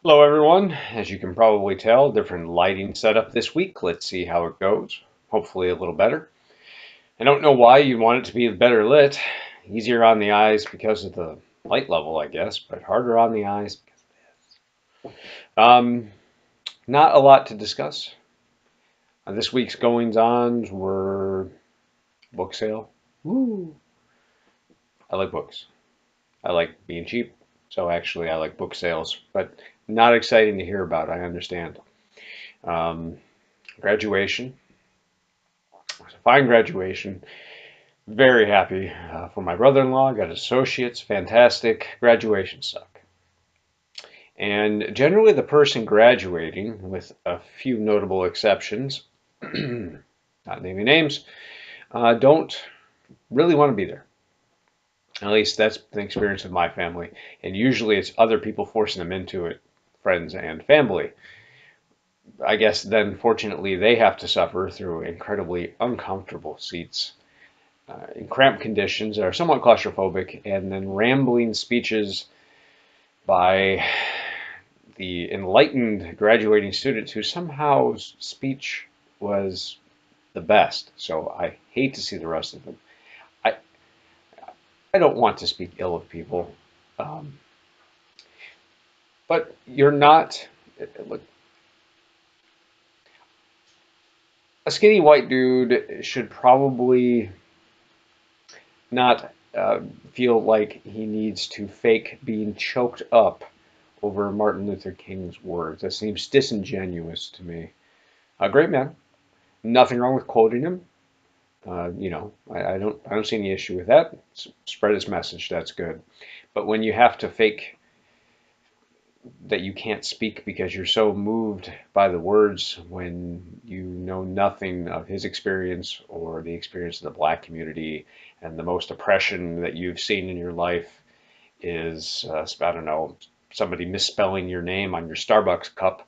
Hello everyone. As you can probably tell, different lighting setup this week. Let's see how it goes. Hopefully a little better. I don't know why you want it to be better lit. Easier on the eyes because of the light level, I guess, but harder on the eyes because of this. Not a lot to discuss. This week's goings-ons were book sale. Woo! I like books. I like being cheap, so actually I like book sales, but not exciting to hear about, I understand. Um, Graduation. It was a fine graduation. Very happy for my brother-in-law. Got associates. Fantastic. Graduations suck. And generally, the person graduating, with a few notable exceptions, not naming names, don't really want to be there. At least that's the experience of my family. And usually it's other people forcing them into it, friends and family. I guess then, fortunately, they have to suffer through incredibly uncomfortable seats in cramped conditions that are somewhat claustrophobic, and then rambling speeches by the enlightened graduating students who somehow speech was the best. So I hate to see the rest of them. I, I don't want to speak ill of people, um, but you're not. Look, a skinny white dude should probably not feel like he needs to fake being choked up over Martin Luther King's words. That seems disingenuous to me. A great man. Nothing wrong with quoting him. I don't see any issue with that. Spread his message. That's good. But when you have to fake that you can't speak because you're so moved by the words when you know nothing of his experience or the experience of the black community, and the most oppression that you've seen in your life is, I don't know, somebody misspelling your name on your Starbucks cup.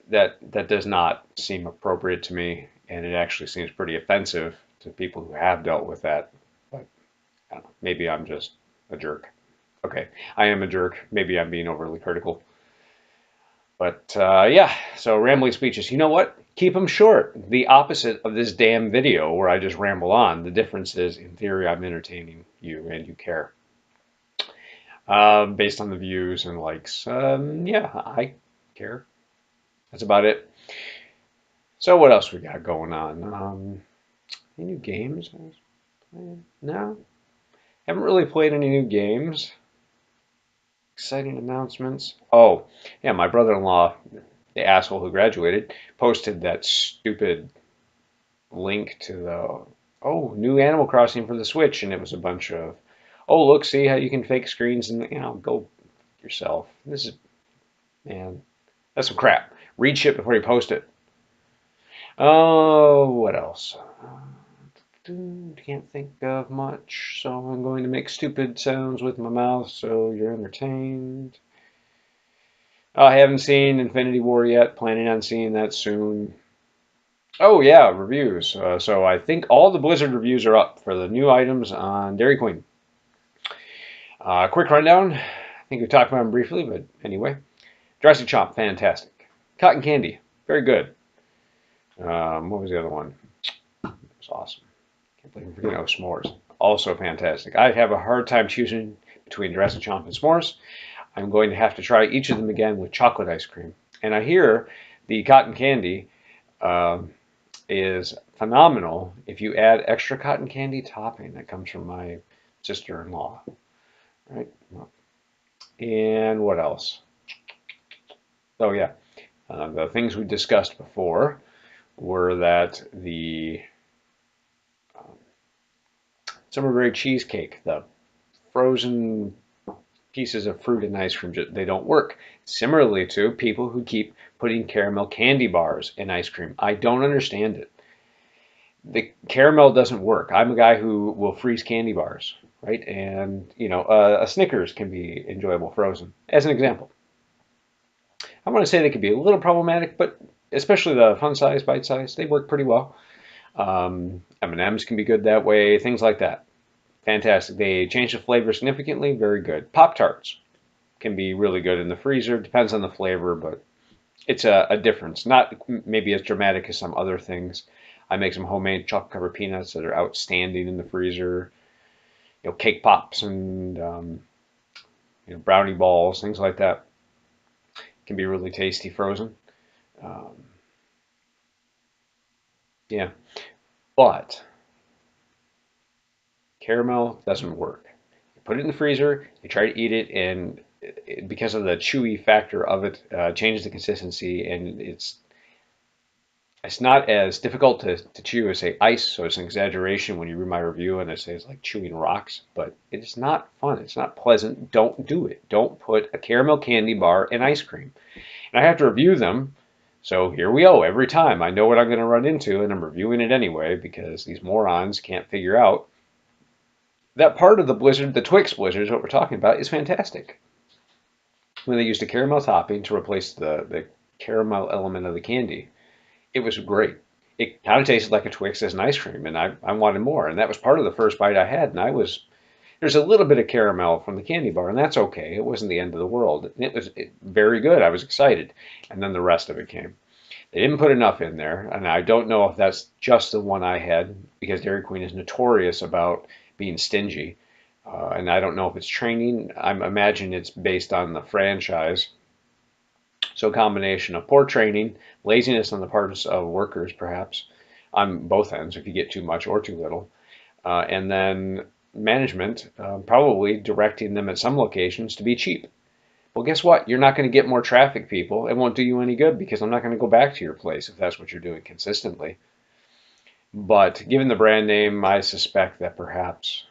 That does not seem appropriate to me, and it actually seems pretty offensive to people who have dealt with that. But I don't know, maybe I'm just a jerk. Okay, I am a jerk. Maybe I'm being overly critical. But yeah, so rambling speeches. You know what? Keep them short. The opposite of this damn video where I just ramble on. The difference is, in theory, I'm entertaining you and you care. Based on the views and likes. Yeah, I care. That's about it. So what else we got going on? Any new games I was playing? No, haven't really played any new games. Exciting announcements. Oh, yeah, my brother-in-law, the asshole who graduated, posted that stupid link to the new Animal Crossing for the Switch, and it was a bunch of, oh, look, see how you can fake screens, and go yourself. This is, man, that's some crap. Read shit before you post it. Oh, what else? Can't think of much, so I'm going to make stupid sounds with my mouth so you're entertained. I haven't seen Infinity War yet, planning on seeing that soon. Oh yeah, reviews. So I think all the Blizzard reviews are up for the new items on Dairy Queen. Quick rundown. I think we talked about them briefly, but anyway. Dressing Chomp, fantastic. Cotton Candy, very good. What was the other one? It was awesome. Can't believe I'm forgetting. Oh, S'mores, also fantastic. I have a hard time choosing between Dressing Chomp and S'mores. I'm going to have to try each of them again with chocolate ice cream. And I hear the cotton candy is phenomenal if you add extra cotton candy topping. That comes from my sister-in-law, right? And what else? Oh yeah, the things we discussed before were that the Summerberry cheesecake, the frozen pieces of fruit and ice cream, they don't work. Similarly to people who keep putting caramel candy bars in ice cream. I don't understand it. The caramel doesn't work. I'm a guy who will freeze candy bars, right? And, a Snickers can be enjoyable frozen, as an example. I want to say they could be a little problematic, but especially the fun size, bite size, they work pretty well. M&Ms can be good that way, things like that. Fantastic. They change the flavor significantly, very good. Pop Tarts, can be really good in the freezer. Depends on the flavor, but it's a difference. Not maybe as dramatic as some other things. I make some homemade chocolate covered peanuts that are outstanding in the freezer. Cake pops and brownie balls, things like that can be really tasty frozen. Um, yeah, but caramel doesn't work. You put it in the freezer, you try to eat it, and because of the chewy factor of it, changes the consistency, and it's not as difficult to chew as, say, ice, so it's an exaggeration when you read my review and I say it's like chewing rocks, but it's not fun. It's not pleasant. Don't do it. Don't put a caramel candy bar in ice cream. And I have to review them, so here we go. Every time I know what I'm going to run into, and I'm reviewing it anyway because these morons can't figure out that part of the Blizzard, the Twix Blizzard is what we're talking about, is fantastic. When they used a caramel topping to replace the caramel element of the candy, it was great. It kind of tasted like a Twix as an ice cream, and I wanted more. And that was part of the first bite I had, and there's a little bit of caramel from the candy bar, and that's okay. It wasn't the end of the world. It was very good. I was excited. And then the rest of it came. They didn't put enough in there, and I don't know if that's just the one I had, because Dairy Queen is notorious about being stingy. And I don't know if it's training. I imagine it's based on the franchise. So a combination of poor training, laziness on the parts of workers, perhaps, on both ends, if you get too much or too little, and then management probably directing them at some locations to be cheap. Well, guess what? You're not going to get more traffic, people. It won't do you any good because I'm not going to go back to your place if that's what you're doing consistently. But given the brand name, I suspect that perhaps,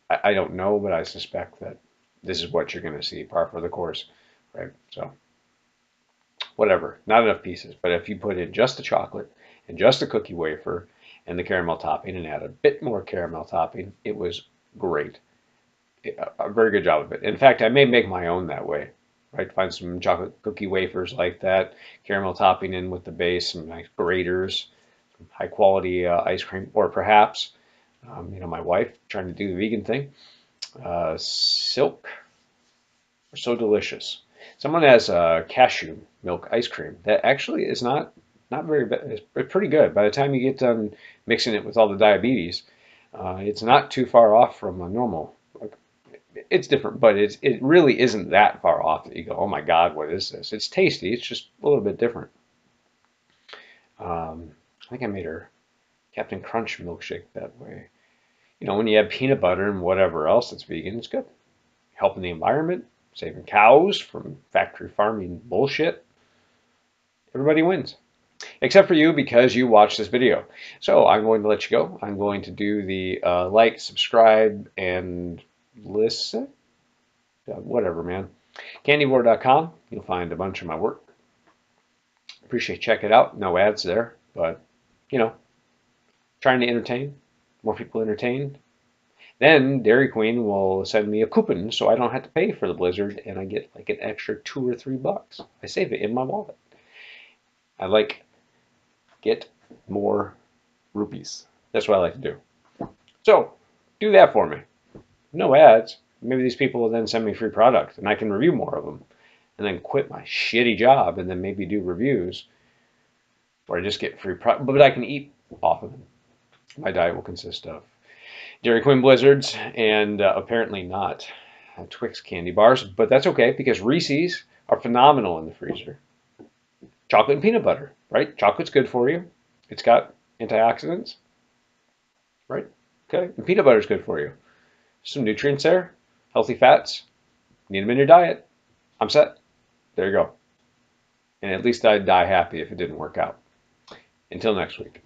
I don't know, but I suspect that this is what you're going to see, par for the course, right? So whatever, not enough pieces. But if you put in just the chocolate and just the cookie wafer and the caramel topping and add a bit more caramel topping, it was great. A very good job of it. In fact, I may make my own that way. Right, find some chocolate cookie wafers like that, caramel topping in with the base, some nice graters, some high quality ice cream, or perhaps, my wife trying to do the vegan thing, silk, are so delicious. Someone has cashew milk ice cream that actually is not very bad. It's pretty good. By the time you get done mixing it with all the diabetes, it's not too far off from a normal. It's different, but it really isn't that far off that you go, oh my God, what is this? It's tasty. It's just a little bit different. I think I made her Captain Crunch milkshake that way. When you have peanut butter and whatever else that's vegan, it's good. Helping the environment, saving cows from factory farming bullshit. Everybody wins. Except for you, because you watched this video. So I'm going to let you go. I'm going to do the like, subscribe, and listen. Whatever, man. Candyboard.com. You'll find a bunch of my work. Appreciate check it out. No ads there, but trying to entertain. More people entertained. Then Dairy Queen will send me a coupon so I don't have to pay for the Blizzard, and I get like an extra $2 or $3. I save it in my wallet. I get more rupees. That's what I like to do. So do that for me. No ads. Maybe these people will then send me free product and I can review more of them and then quit my shitty job and then maybe do reviews where I just get free product, but I can eat off of them. My diet will consist of Dairy Queen Blizzards and apparently not Twix candy bars, but that's okay because Reese's are phenomenal in the freezer. Chocolate and peanut butter, right? Chocolate's good for you. It's got antioxidants, right? Okay, and peanut butter is good for you. Some nutrients there, healthy fats, need them in your diet. I'm set. There you go. And at least I'd die happy if it didn't work out. Until next week.